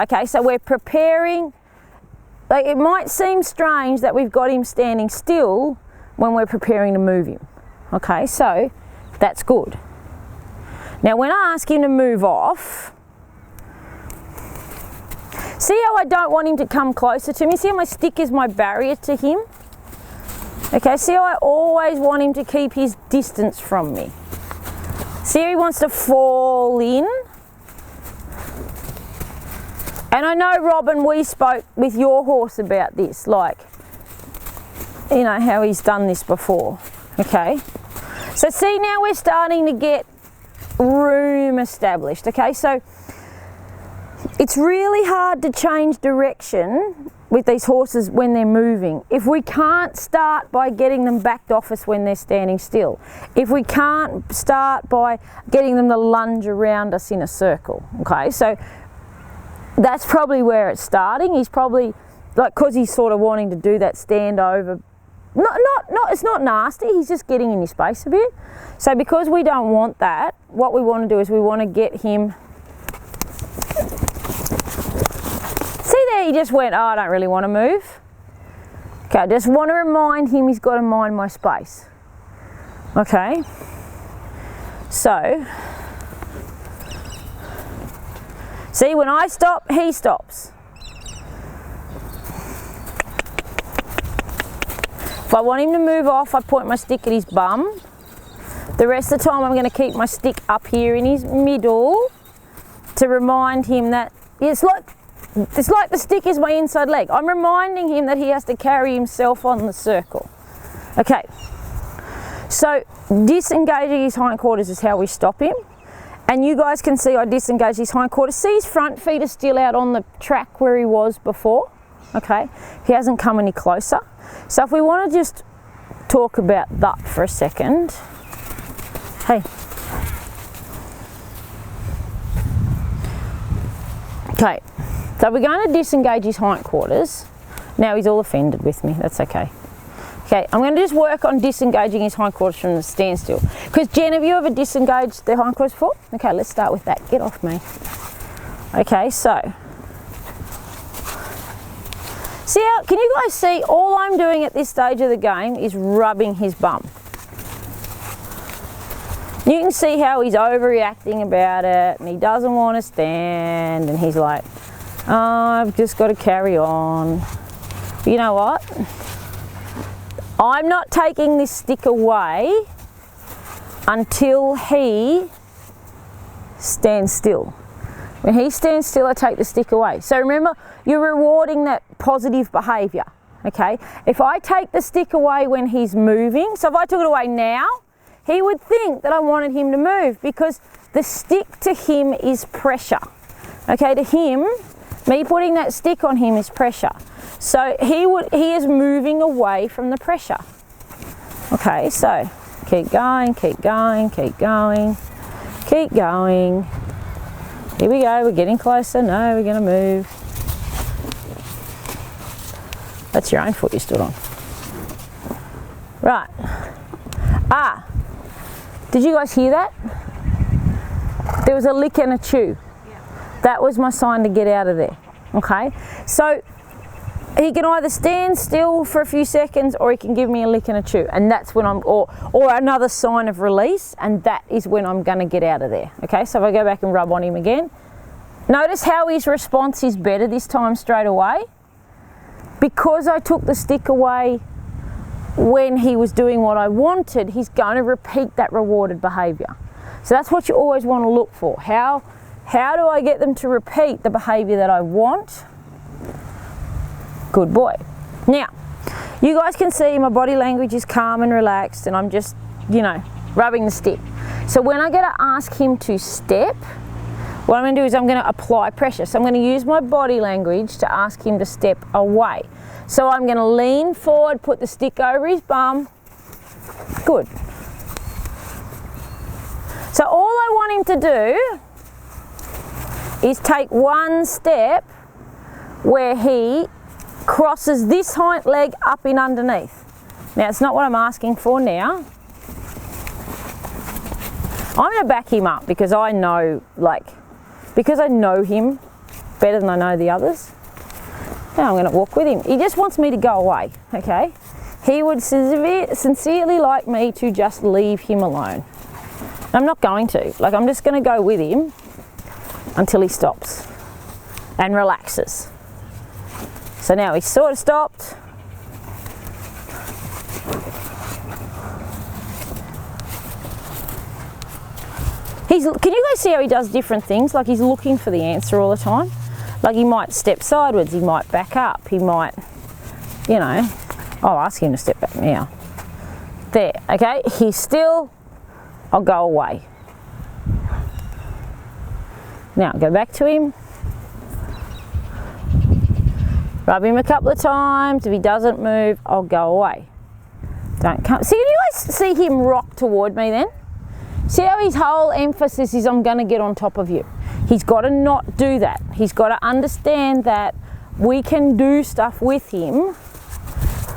Okay, so we're preparing, like it might seem strange that we've got him standing still when we're preparing to move him. Okay, so that's good. Now when I ask him to move off, see how I don't want him to come closer to me? See how my stick is my barrier to him? Okay, see how I always want him to keep his distance from me? See how he wants to fall in? And I know, Robin, we spoke with your horse about this, like, you know, how he's done this before, okay? So see, now we're starting to get room established, okay? So it's really hard to change direction with these horses when they're moving. If we can't start by getting them backed off us when they're standing still, if we can't start by getting them to lunge around us in a circle, okay? So that's probably where it's starting. He's probably, like, because he's sort of wanting to do that stand over. It's not nasty, he's just getting in his space a bit. So because we don't want that, what we want to do is we want to get him. See there, he just went, oh, I don't really want to move. Okay, I just want to remind him he's got to mind my space. Okay, so, see, when I stop, he stops. If I want him to move off, I point my stick at his bum. The rest of the time I'm going to keep my stick up here in his middle to remind him that it's like the stick is my inside leg. I'm reminding him that he has to carry himself on the circle. Okay, so disengaging his hindquarters is how we stop him. And you guys can see I disengage his hindquarters. See, his front feet are still out on the track where he was before. Okay, he hasn't come any closer. So if we want to just talk about that for a second. Hey. Okay, so we're going to disengage his hindquarters. Now he's all offended with me, that's okay. Okay, I'm going to just work on disengaging his hindquarters from the standstill. Because Jen, have you ever disengaged the hindquarters before? Okay, let's start with that. Get off me. Okay, so. See how, can you guys see, all I'm doing at this stage of the game is rubbing his bum. You can see how he's overreacting about it and he doesn't want to stand and he's like, oh, I've just got to carry on. But you know what? I'm not taking this stick away until he stands still. When he stands still, I take the stick away. So remember, you're rewarding that positive behaviour, okay? If I take the stick away when he's moving, so if I took it away now, he would think that I wanted him to move because the stick to him is pressure. Okay, to him, me putting that stick on him is pressure. So he is moving away from the pressure. Okay, so keep going, keep going, keep going, keep going. Here we go, we're getting closer. No, we're gonna move. That's your own foot you stood on. Right. Ah, did you guys hear that? There was a lick and a chew. That was my sign to get out of there, okay? So he can either stand still for a few seconds or he can give me a lick and a chew, and that's when I'm, or another sign of release, and that is when I'm gonna get out of there, okay? So if I go back and rub on him again, notice how his response is better this time straight away. Because I took the stick away when he was doing what I wanted, he's going to repeat that rewarded behaviour. So that's what you always want to look for. How do I get them to repeat the behaviour that I want? Good boy. Now, you guys can see my body language is calm and relaxed and I'm just, you know, rubbing the stick. So when I get to ask him to step, what I'm going to do is I'm going to apply pressure. So I'm going to use my body language to ask him to step away. So I'm going to lean forward, put the stick over his bum. Good. So all I want him to do is take one step where he crosses this hind leg up in underneath. Now it's not what I'm asking for now. I'm going to back him up because I know, because I know him better than I know the others. Now I'm going to walk with him. He just wants me to go away, okay? He would sincerely like me to just leave him alone. I'm not going to. Like, I'm just going to go with him until he stops and relaxes. So now he's sort of stopped. Can you guys see how he does different things? Like, he's looking for the answer all the time. Like, he might step sideways, he might back up, he might, you know, I'll ask him to step back now. There, okay, he's still, I'll go away. Now, go back to him. Rub him a couple of times. If he doesn't move, I'll go away. Don't come. See, can you guys see him rock toward me then? See how his whole emphasis is, I'm going to get on top of you. He's got to not do that. He's got to understand that we can do stuff with him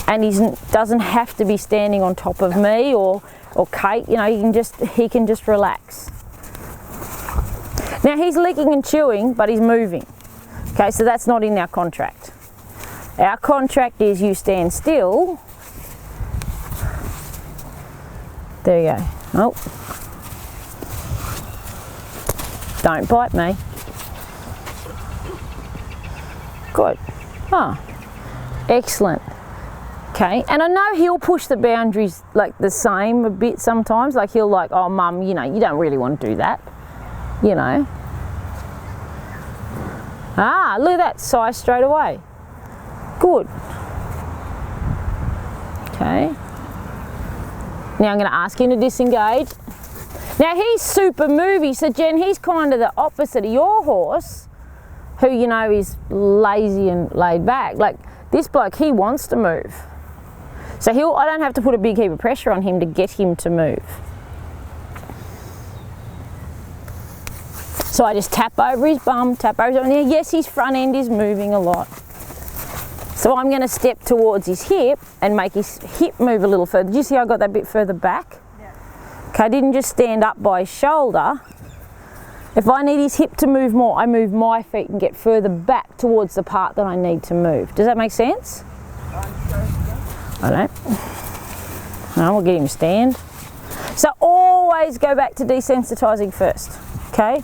and he doesn't have to be standing on top of me or Kate. You know, he can just relax. Now he's licking and chewing, but he's moving. Okay, so that's not in our contract. Our contract is you stand still. There you go. Oh. Don't bite me. Good. Oh, excellent. Okay, and I know he'll push the boundaries like the same a bit sometimes. Like he'll like, oh mum, you know, you don't really want to do that. You know. Ah, look at that, size straight away. Good. Okay. Now I'm going to ask him to disengage. Now he's super movey, so Jen, he's kind of the opposite of your horse, who, you know, is lazy and laid back. Like this bloke, he wants to move. So I don't have to put a big heap of pressure on him to get him to move. So I just tap over his bum, tap over his bum. Now, yes, his front end is moving a lot. So I'm going to step towards his hip and make his hip move a little further. Did you see I got that bit further back? Okay, I didn't just stand up by his shoulder. If I need his hip to move more, I move my feet and get further back towards the part that I need to move. Does that make sense? I don't. No, we'll get him to stand. So always go back to desensitizing first, okay?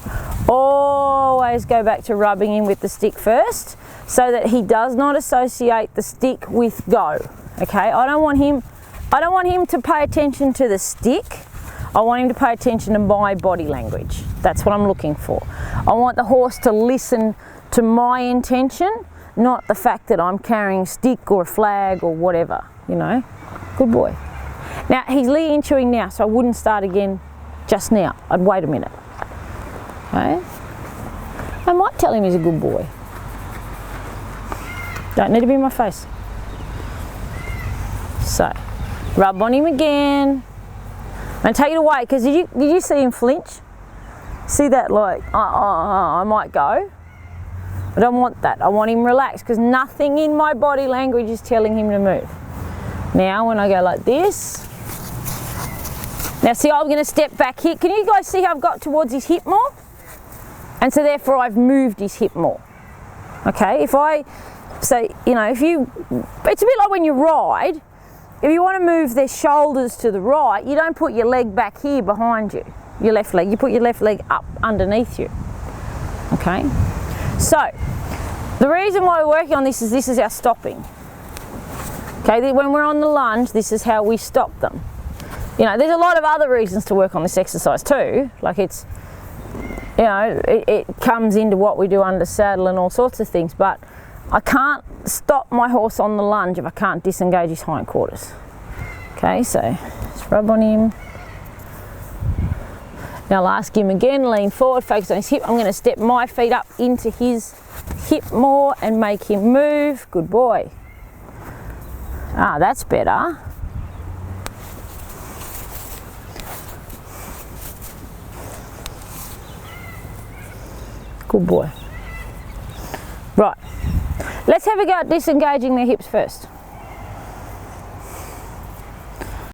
Always go back to rubbing him with the stick first so that he does not associate the stick with go, okay? I don't want him to pay attention to the stick. I want him to pay attention to my body language. That's what I'm looking for. I want the horse to listen to my intention, not the fact that I'm carrying a stick or a flag or whatever, you know. Good boy. Now, he's licking chewing now, so I wouldn't start again just now. I'd wait a minute. Okay? I might tell him he's a good boy. Don't need to be in my face. So, rub on him again. And take it away, because did you see him flinch? See that, like, I might go. I don't want that. I want him relaxed, because nothing in my body language is telling him to move. Now when I go like this, now see, I'm going to step back here. Can you guys see how I've got towards his hip more? And so therefore I've moved his hip more. Okay, so you know, it's a bit like when you ride. If you want to move their shoulders to the right, you don't put your leg back here behind you, your left leg. You put your left leg up underneath you. Okay? So, the reason why we're working on this is our stopping. Okay, when we're on the lunge, this is how we stop them. You know, there's a lot of other reasons to work on this exercise too. Like it's, you know, it comes into what we do under saddle and all sorts of things, but I can't stop my horse on the lunge if I can't disengage his hindquarters. Okay, so just rub on him. Now I'll ask him again, lean forward, focus on his hip. I'm going to step my feet up into his hip more and make him move. Good boy. Ah, that's better. Good boy. Right. Let's have a go at disengaging their hips first.